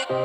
This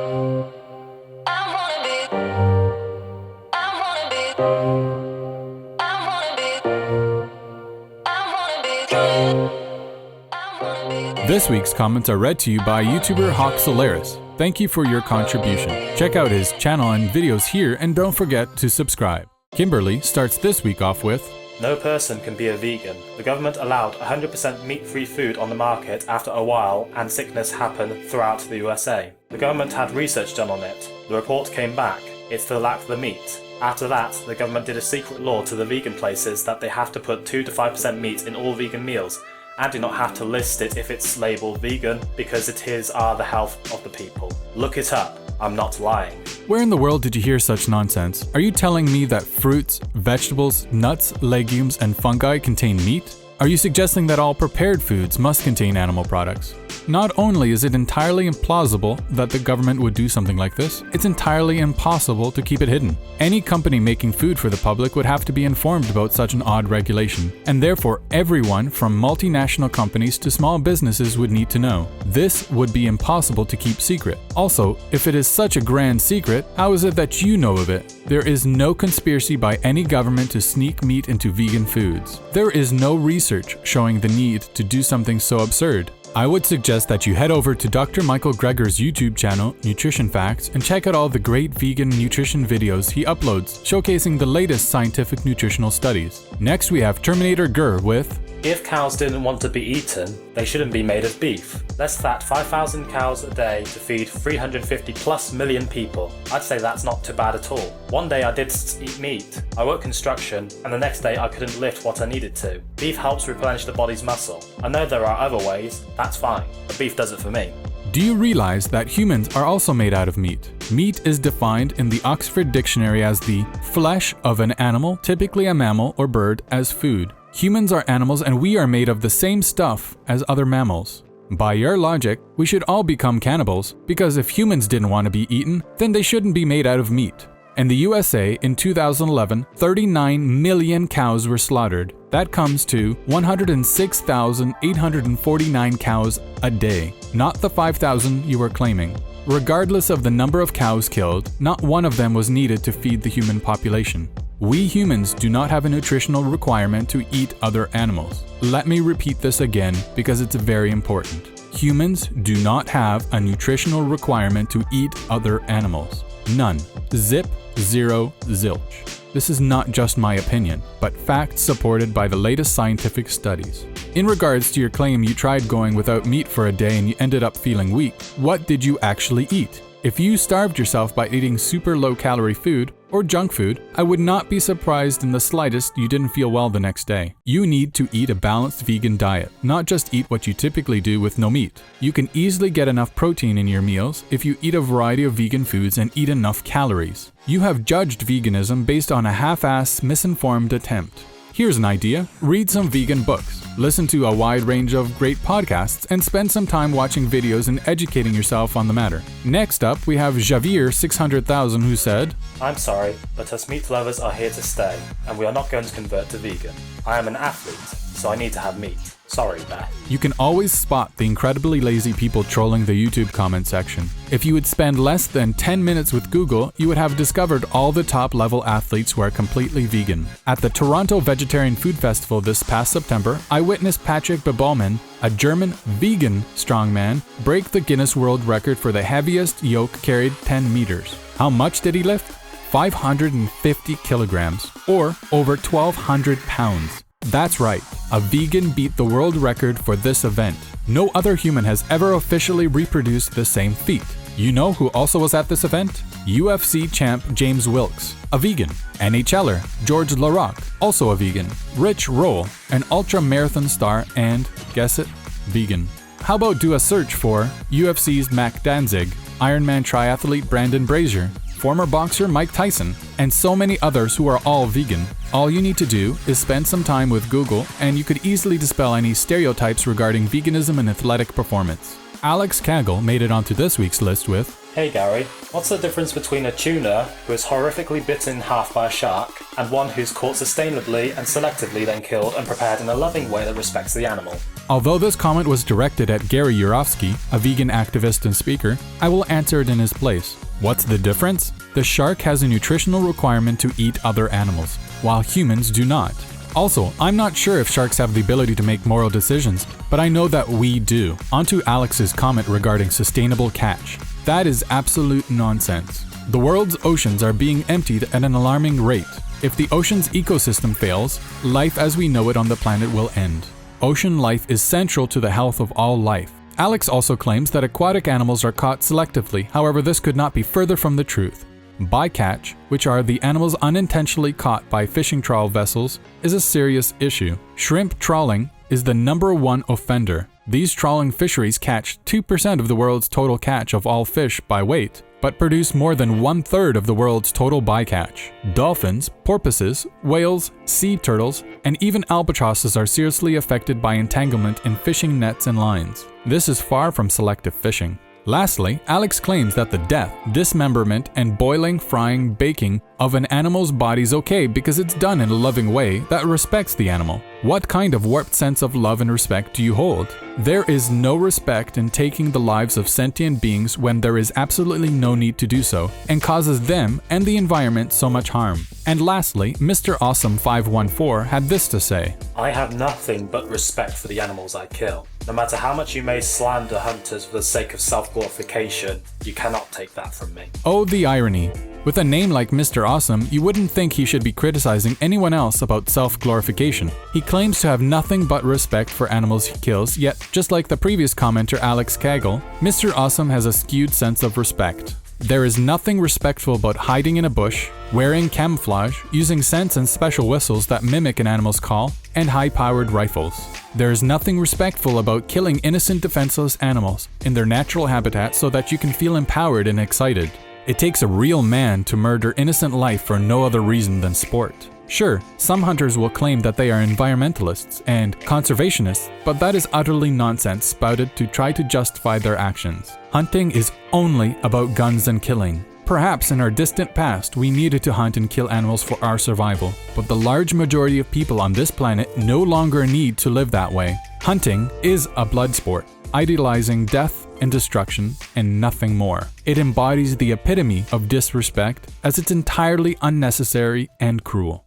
week's comments are read to you by YouTuber Hawk Solaris. Thank you for your contribution. Check out his channel and videos here, and don't forget to subscribe. Kimberly starts this week off with, no person can be a vegan. The government allowed 100% meat-free food on the market after a while, and sickness happened throughout the USA. The government had research done on it. The report came back. It still lacked the meat. After that, the government did a secret law to the vegan places that they have to put 2 to 5% meat in all vegan meals, and do not have to list it if it's labelled vegan, because it is the health of the people. Look it up. I'm not lying. Where in the world did you hear such nonsense? Are you telling me that fruits, vegetables, nuts, legumes, and fungi contain meat? Are you suggesting that all prepared foods must contain animal products? Not only is it entirely implausible that the government would do something like this, it's entirely impossible to keep it hidden. Any company making food for the public would have to be informed about such an odd regulation, and therefore everyone from multinational companies to small businesses would need to know. This would be impossible to keep secret. Also, if it is such a grand secret, how is it that you know of it? There is no conspiracy by any government to sneak meat into vegan foods. There is no research showing the need to do something so absurd. I would suggest that you head over to Dr. Michael Greger's YouTube channel, Nutrition Facts, and check out all the great vegan nutrition videos he uploads, showcasing the latest scientific nutritional studies. Next we have Terminator Gur with, if cows didn't want to be eaten, they shouldn't be made of beef. Let's fat 5,000 cows a day to feed 350 plus million people. I'd say that's not too bad at all. One day I did eat meat. I worked construction, and the next day I couldn't lift what I needed to. Beef helps replenish the body's muscle. I know there are other ways, that's fine, but beef does it for me. Do you realize that humans are also made out of meat? Meat is defined in the Oxford Dictionary as the flesh of an animal, typically a mammal or bird, as food. Humans are animals, and we are made of the same stuff as other mammals. By your logic, we should all become cannibals, because if humans didn't want to be eaten, then they shouldn't be made out of meat. In the USA, in 2011, 39 million cows were slaughtered. That comes to 106,849 cows a day, not the 5,000 you were claiming. Regardless of the number of cows killed, not one of them was needed to feed the human population. We humans do not have a nutritional requirement to eat other animals. Let me repeat this again because it's very important. Humans do not have a nutritional requirement to eat other animals. None. Zip, zero, zilch. This is not just my opinion, but facts supported by the latest scientific studies. In regards to your claim you tried going without meat for a day and you ended up feeling weak, what did you actually eat? If you starved yourself by eating super low-calorie food or junk food, I would not be surprised in the slightest you didn't feel well the next day. You need to eat a balanced vegan diet, not just eat what you typically do with no meat. You can easily get enough protein in your meals if you eat a variety of vegan foods and eat enough calories. You have judged veganism based on a half-ass, misinformed attempt. Here's an idea. Read some vegan books, listen to a wide range of great podcasts, and spend some time watching videos and educating yourself on the matter. Next up, we have Javier 600,000 who said, I'm sorry, but us meat lovers are here to stay, and we are not going to convert to vegan. I am an athlete, so I need to have meat. Sorry, Beth. You can always spot the incredibly lazy people trolling the YouTube comment section. If you would spend less than 10 minutes with Google, you would have discovered all the top-level athletes who are completely vegan. At the Toronto Vegetarian Food Festival this past September, I witnessed Patrick Bebalman, a German vegan strongman, break the Guinness World Record for the heaviest yoke carried 10 meters. How much did he lift? 550 kilograms, or over 1,200 pounds. That's right, a vegan beat the world record for this event. No other human has ever officially reproduced the same feat. You know who also was at this event? UFC champ James Wilkes, a vegan. NHLer George Laraque, also a vegan. Rich Roll, an ultra-marathon star and, guess it, vegan. How about do a search for UFC's Mac Danzig, Ironman triathlete Brandon Brazier, former boxer Mike Tyson, and so many others who are all vegan. All you need to do is spend some time with Google, and you could easily dispel any stereotypes regarding veganism and athletic performance. Alex Kagel made it onto this week's list with, Hey Gary, what's the difference between a tuna who is horrifically bitten in half by a shark and one who's caught sustainably and selectively then killed and prepared in a loving way that respects the animal? Although this comment was directed at Gary Yurovsky, a vegan activist and speaker, I will answer it in his place. What's the difference? The shark has a nutritional requirement to eat other animals, while humans do not. Also, I'm not sure if sharks have the ability to make moral decisions, but I know that we do. Onto Alex's comment regarding sustainable catch. That is absolute nonsense. The world's oceans are being emptied at an alarming rate. If the ocean's ecosystem fails, life as we know it on the planet will end. Ocean life is central to the health of all life. Alex also claims that aquatic animals are caught selectively, however this could not be further from the truth. Bycatch, which are the animals unintentionally caught by fishing trawl vessels, is a serious issue. Shrimp trawling is the #1 offender. These trawling fisheries catch 2% of the world's total catch of all fish by weight, but produce more than 1/3 of the world's total bycatch. Dolphins, porpoises, whales, sea turtles, and even albatrosses are seriously affected by entanglement in fishing nets and lines. This is far from selective fishing. Lastly, Alex claims that the death, dismemberment, and boiling, frying, baking of an animal's body is okay because it's done in a loving way that respects the animal. What kind of warped sense of love and respect do you hold? There is no respect in taking the lives of sentient beings when there is absolutely no need to do so, and causes them and the environment so much harm. And lastly, Mr. Awesome 514 had this to say, I have nothing but respect for the animals I kill. No matter how much you may slander hunters for the sake of self-glorification, you cannot take that from me. Oh, the irony. With a name like Mr. Awesome, you wouldn't think he should be criticizing anyone else about self-glorification. He claims to have nothing but respect for animals he kills, yet, just like the previous commenter Alex Kagel, Mr. Awesome has a skewed sense of respect. There is nothing respectful about hiding in a bush, wearing camouflage, using scents and special whistles that mimic an animal's call, and high-powered rifles. There is nothing respectful about killing innocent defenseless animals in their natural habitat so that you can feel empowered and excited. It takes a real man to murder innocent life for no other reason than sport. Sure, some hunters will claim that they are environmentalists and conservationists, but that is utterly nonsense spouted to try to justify their actions. Hunting is only about guns and killing. Perhaps in our distant past we needed to hunt and kill animals for our survival, but the large majority of people on this planet no longer need to live that way. Hunting is a blood sport, idealizing death and destruction and nothing more. It embodies the epitome of disrespect as it's entirely unnecessary and cruel.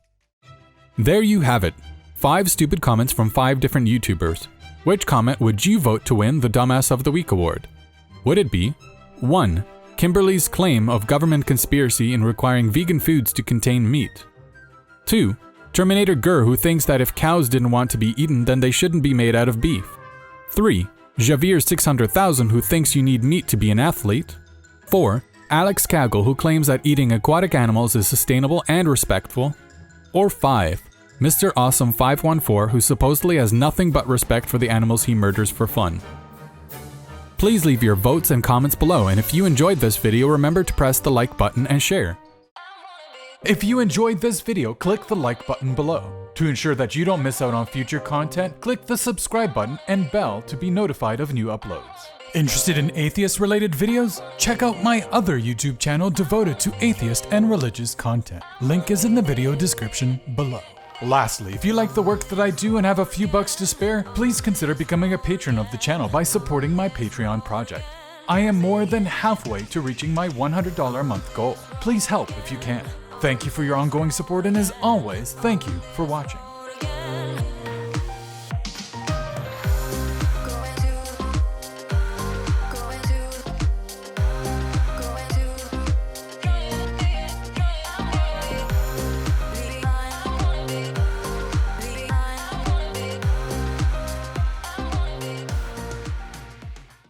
There you have it. 5 stupid comments from 5 different YouTubers. Which comment would you vote to win the Dumbass of the Week award? Would it be 1. Kimberly's claim of government conspiracy in requiring vegan foods to contain meat? 2. Terminator Gur who thinks that if cows didn't want to be eaten then they shouldn't be made out of beef? 3. Javier 600,000 who thinks you need meat to be an athlete? 4. Alex Kagel who claims that eating aquatic animals is sustainable and respectful? Or 5. Mr. Awesome 514 who supposedly has nothing but respect for the animals he murders for fun? Please leave your votes and comments below, and if you enjoyed this video, remember to press the like button and share. If you enjoyed this video, click the like button below. To ensure that you don't miss out on future content, click the subscribe button and bell to be notified of new uploads. Interested in atheist-related videos? Check out my other YouTube channel devoted to atheist and religious content. Link is in the video description below. Lastly, if you like the work that I do and have a few bucks to spare, please consider becoming a patron of the channel by supporting my Patreon project. I am more than halfway to reaching my $100 a month goal. Please help if you can. Thank you for your ongoing support, and as always, thank you for watching.